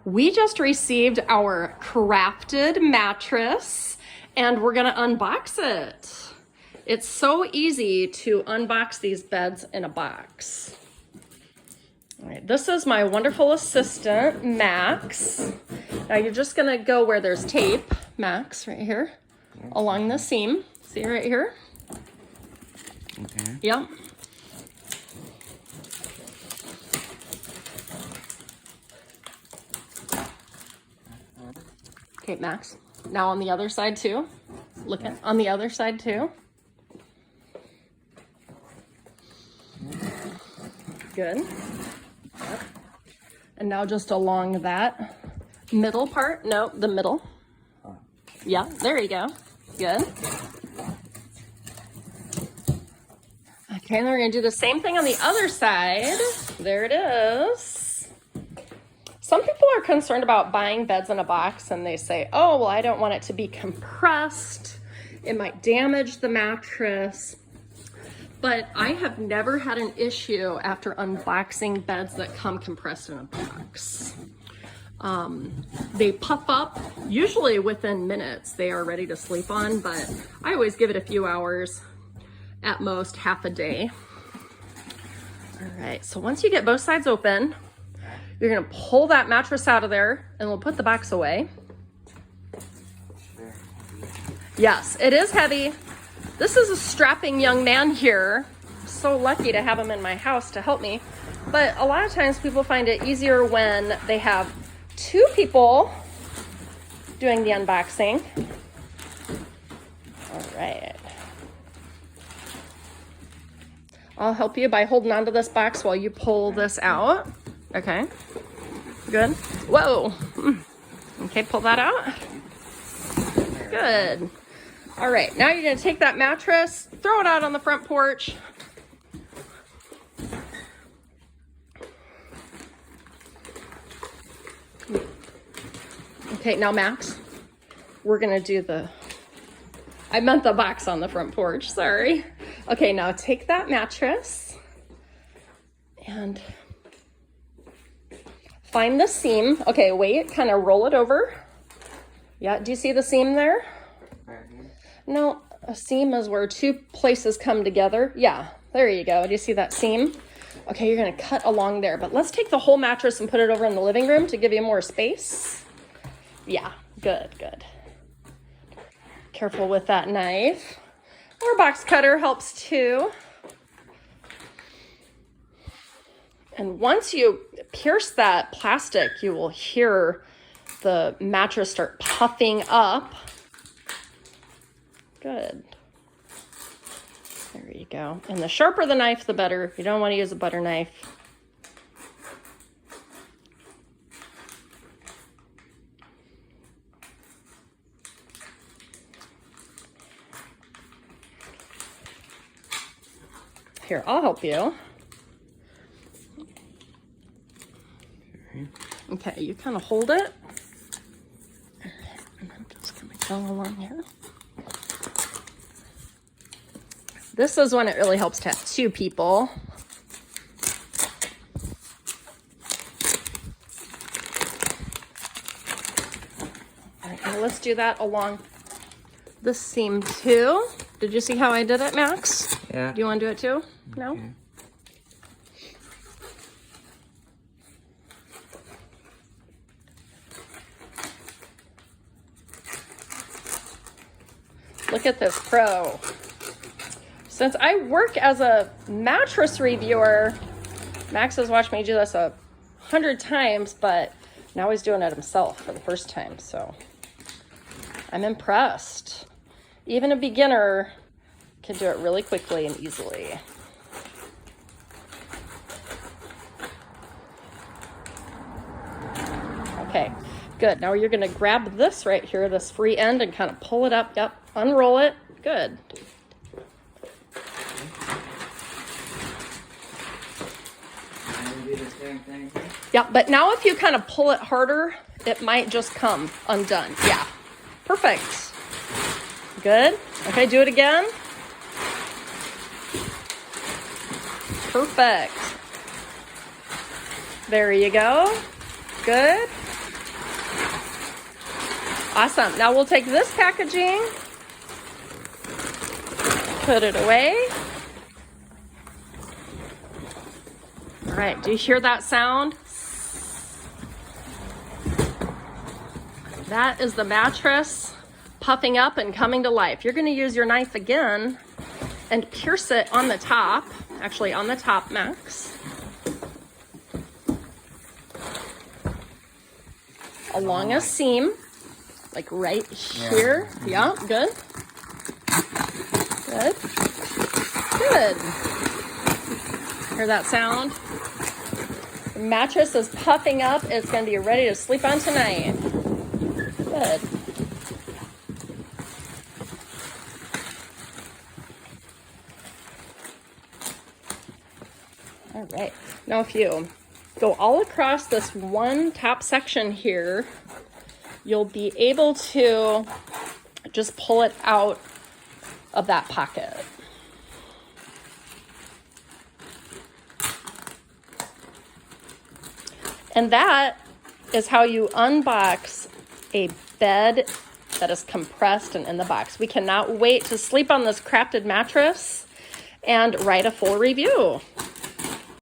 We just received our crafted mattress and we're gonna unbox it. It's so easy to unbox these beds in a box. All right, this is my wonderful assistant, Max. Now you're just gonna go where there's tape, Max, right here, along the seam. See right here? Okay. Yep. Okay, Max. Now on the other side too. Look at on the other side too. Good. Yep. And now just along that middle part. No, the middle. Yeah, there you go. Good. Okay, and then we're gonna do the same thing on the other side. There it is. Some people are concerned about buying beds in a box and they say, oh, well, I don't want it to be compressed. It might damage the mattress. But I have never had an issue after unboxing beds that come compressed in a box. They puff up, usually within minutes they are ready to sleep on, but I always give it a few hours, at most half a day. All right, so once you get both sides open, you're gonna pull that mattress out of there and we'll put the box away. Yes, it is heavy. This is a strapping young man here. So lucky to have him in my house to help me. But a lot of times people find it easier when they have two people doing the unboxing. All right. I'll help you by holding onto this box while you pull this out. Okay, good. Whoa. Okay, pull that out. Good. All right, now you're gonna take that mattress, throw it out on the front porch. Okay, now Max, we're gonna do I meant the box on the front porch, sorry. Okay, now take that mattress and find the seam. Okay, wait, kind of roll it over. Yeah, do you see the seam there? No, a seam is where two places come together. Yeah, there you go. Do you see that seam? Okay, you're gonna cut along there, but let's take the whole mattress and put it over in the living room to give you more space. Yeah, good, good. Careful with that knife. Or box cutter helps too. And once you pierce that plastic, you will hear the mattress start puffing up. Good. There you go. And the sharper the knife, the better. You don't want to use a butter knife. Here, I'll help you. Okay, you kind of hold it. All right, and I'm just gonna go along here. This is when it really helps to have two people. All right, now let's do that along the seam too. Did you see how I did it, Max? Yeah. Do you want to do it too? No? Okay. Look at this pro. Since I work as a mattress reviewer, Max has watched me do this 100 times, but now he's doing it himself for the first time, so I'm impressed. Even a beginner can do it really quickly and easily. Okay, good. Now you're gonna grab this right here, this free end, and kind of pull it up. Yep, unroll it. Good. Do the same thing. Yeah, but now if you kind of pull it harder, it might just come undone. Yeah, perfect. Good. Okay, do it again. Perfect. There you go. Good. Awesome. Now we'll take this packaging, put it away. All right, do you hear that sound? That is the mattress puffing up and coming to life. You're going to use your knife again and pierce it on the top, actually on the top, Max. Along a seam, like right here. Yeah, good. Good. Good. Hear that sound? The mattress is puffing up. It's going to be ready to sleep on tonight. Good. All right. Now if you go all across this one top section here, you'll be able to just pull it out of that pocket. And that is how you unbox a bed that is compressed and in the box. We cannot wait to sleep on this crafted mattress and write a full review.